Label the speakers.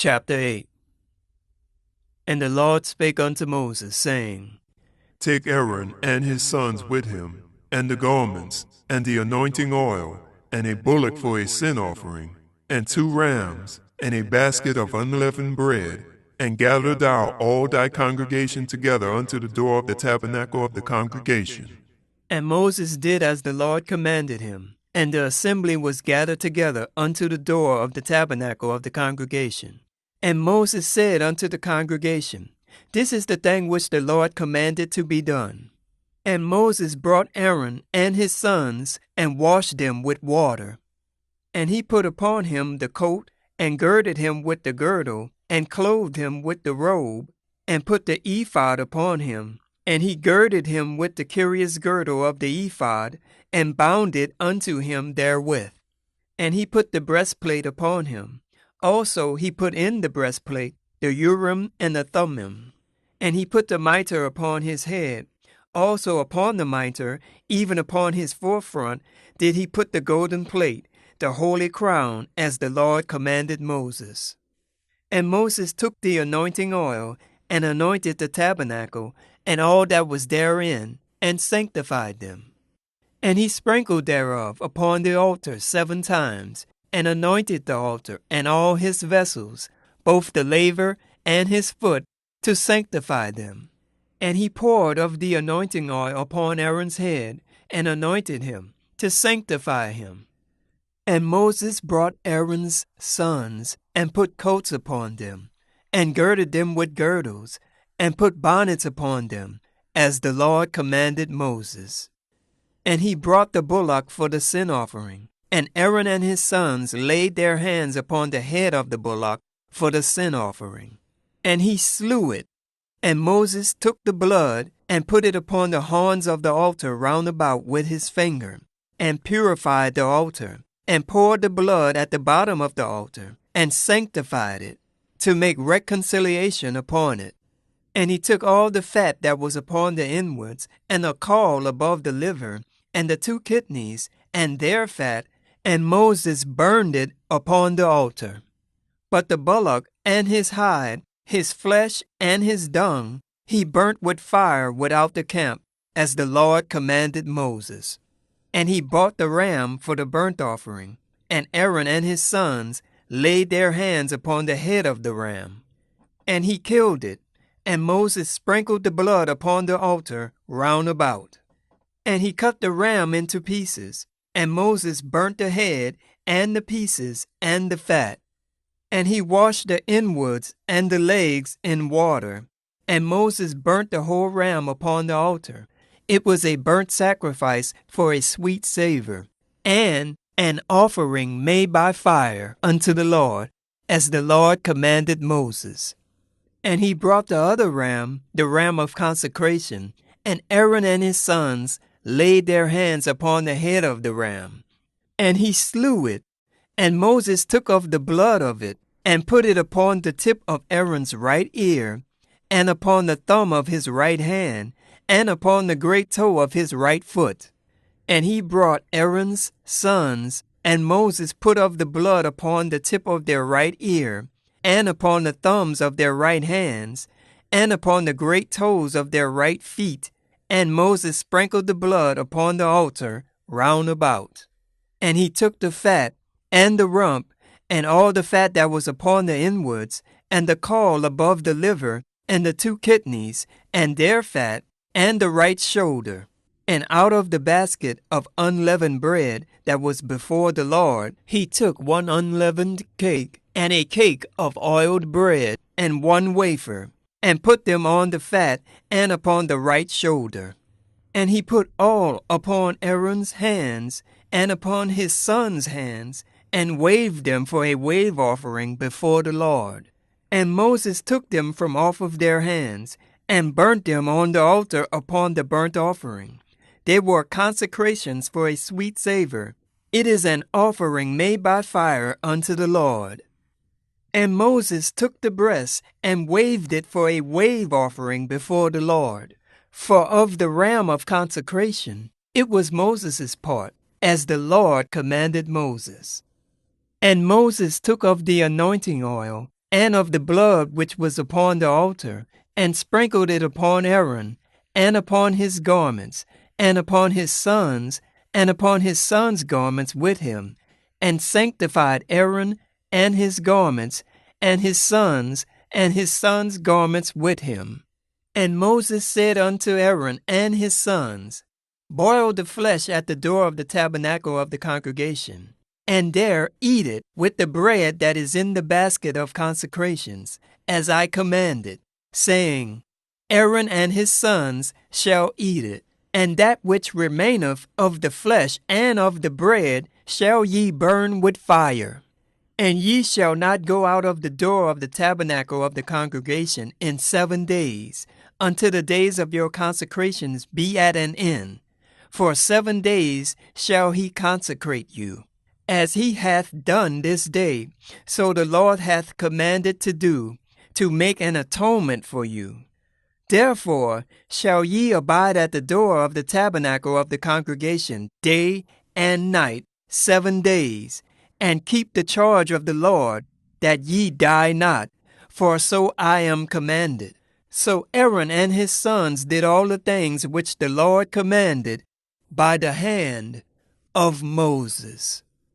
Speaker 1: Chapter 8. And the Lord spake unto Moses, saying,
Speaker 2: Take Aaron and his sons with him, and the garments, and the anointing oil, and a bullock for a sin offering, and 2 rams, and a basket of unleavened bread, and gather thou all thy congregation together unto the door of the tabernacle of the congregation.
Speaker 1: And Moses did as the Lord commanded him, and the assembly was gathered together unto the door of the tabernacle of the congregation. And Moses said unto the congregation, This is the thing which the Lord commanded to be done. And Moses brought Aaron and his sons, and washed them with water. And he put upon him the coat, and girded him with the girdle, and clothed him with the robe, and put the ephod upon him. And he girded him with the curious girdle of the ephod, and bound it unto him therewith. And he put the breastplate upon him. Also he put in the breastplate the Urim and the Thummim. And he put the mitre upon his head. Also upon the mitre, even upon his forefront, did he put the golden plate, the holy crown, as the Lord commanded Moses. And Moses took the anointing oil, and anointed the tabernacle, and all that was therein, and sanctified them. And he sprinkled thereof upon the altar 7 times, and anointed the altar and all his vessels, both the laver and his foot, to sanctify them. And he poured of the anointing oil upon Aaron's head, and anointed him, to sanctify him. And Moses brought Aaron's sons, and put coats upon them, and girded them with girdles, and put bonnets upon them, as the Lord commanded Moses. And he brought the bullock for the sin offering, and Aaron and his sons laid their hands upon the head of the bullock for the sin offering. And he slew it. And Moses took the blood, and put it upon the horns of the altar round about with his finger, and purified the altar, and poured the blood at the bottom of the altar, and sanctified it, to make reconciliation upon it. And he took all the fat that was upon the inwards, and the caul above the liver, and the 2 kidneys, and their fat, and Moses burned it upon the altar. But the bullock and his hide, his flesh and his dung, he burnt with fire without the camp, as the Lord commanded Moses. And he bought the ram for the burnt offering, and Aaron and his sons laid their hands upon the head of the ram. And he killed it, and Moses sprinkled the blood upon the altar round about. And he cut the ram into pieces, and Moses burnt the head, and the pieces, and the fat. And he washed the inwards and the legs in water. And Moses burnt the whole ram upon the altar. It was a burnt sacrifice for a sweet savor, and an offering made by fire unto the Lord, as the Lord commanded Moses. And he brought the other ram, the ram of consecration, and Aaron and his sons laid their hands upon the head of the ram. And he slew it, and Moses took of the blood of it, and put it upon the tip of Aaron's right ear, and upon the thumb of his right hand, and upon the great toe of his right foot. And he brought Aaron's sons, and Moses put of the blood upon the tip of their right ear, and upon the thumbs of their right hands, and upon the great toes of their right feet, and Moses sprinkled the blood upon the altar round about. And he took the fat, and the rump, and all the fat that was upon the inwards, and the caul above the liver, and the 2 kidneys, and their fat, and the right shoulder. And out of the basket of unleavened bread that was before the Lord, he took 1 unleavened cake, and a cake of oiled bread, and 1 wafer, and put them on the fat, and upon the right shoulder. And he put all upon Aaron's hands, and upon his sons' hands, and waved them for a wave offering before the Lord. And Moses took them from off of their hands, and burnt them on the altar upon the burnt offering. They were consecrations for a sweet savor. It is an offering made by fire unto the Lord. And Moses took the breast, and waved it for a wave offering before the Lord. For of the ram of consecration, it was Moses' part, as the Lord commanded Moses. And Moses took of the anointing oil, and of the blood which was upon the altar, and sprinkled it upon Aaron, and upon his garments, and upon his sons, and upon his sons' garments with him, and sanctified Aaron and his garments, and his sons garments with him. And Moses said unto Aaron and his sons, Boil the flesh at the door of the tabernacle of the congregation, and there eat it with the bread that is in the basket of consecrations, as I commanded, saying, Aaron and his sons shall eat it, and that which remaineth of the flesh and of the bread shall ye burn with fire. And ye shall not go out of the door of the tabernacle of the congregation in 7 days, until the days of your consecrations be at an end. For 7 days shall he consecrate you. As he hath done this day, so the Lord hath commanded to do, to make an atonement for you. Therefore shall ye abide at the door of the tabernacle of the congregation day and night 7 days, and keep the charge of the Lord, that ye die not, for so I am commanded. So Aaron and his sons did all the things which the Lord commanded by the hand of Moses.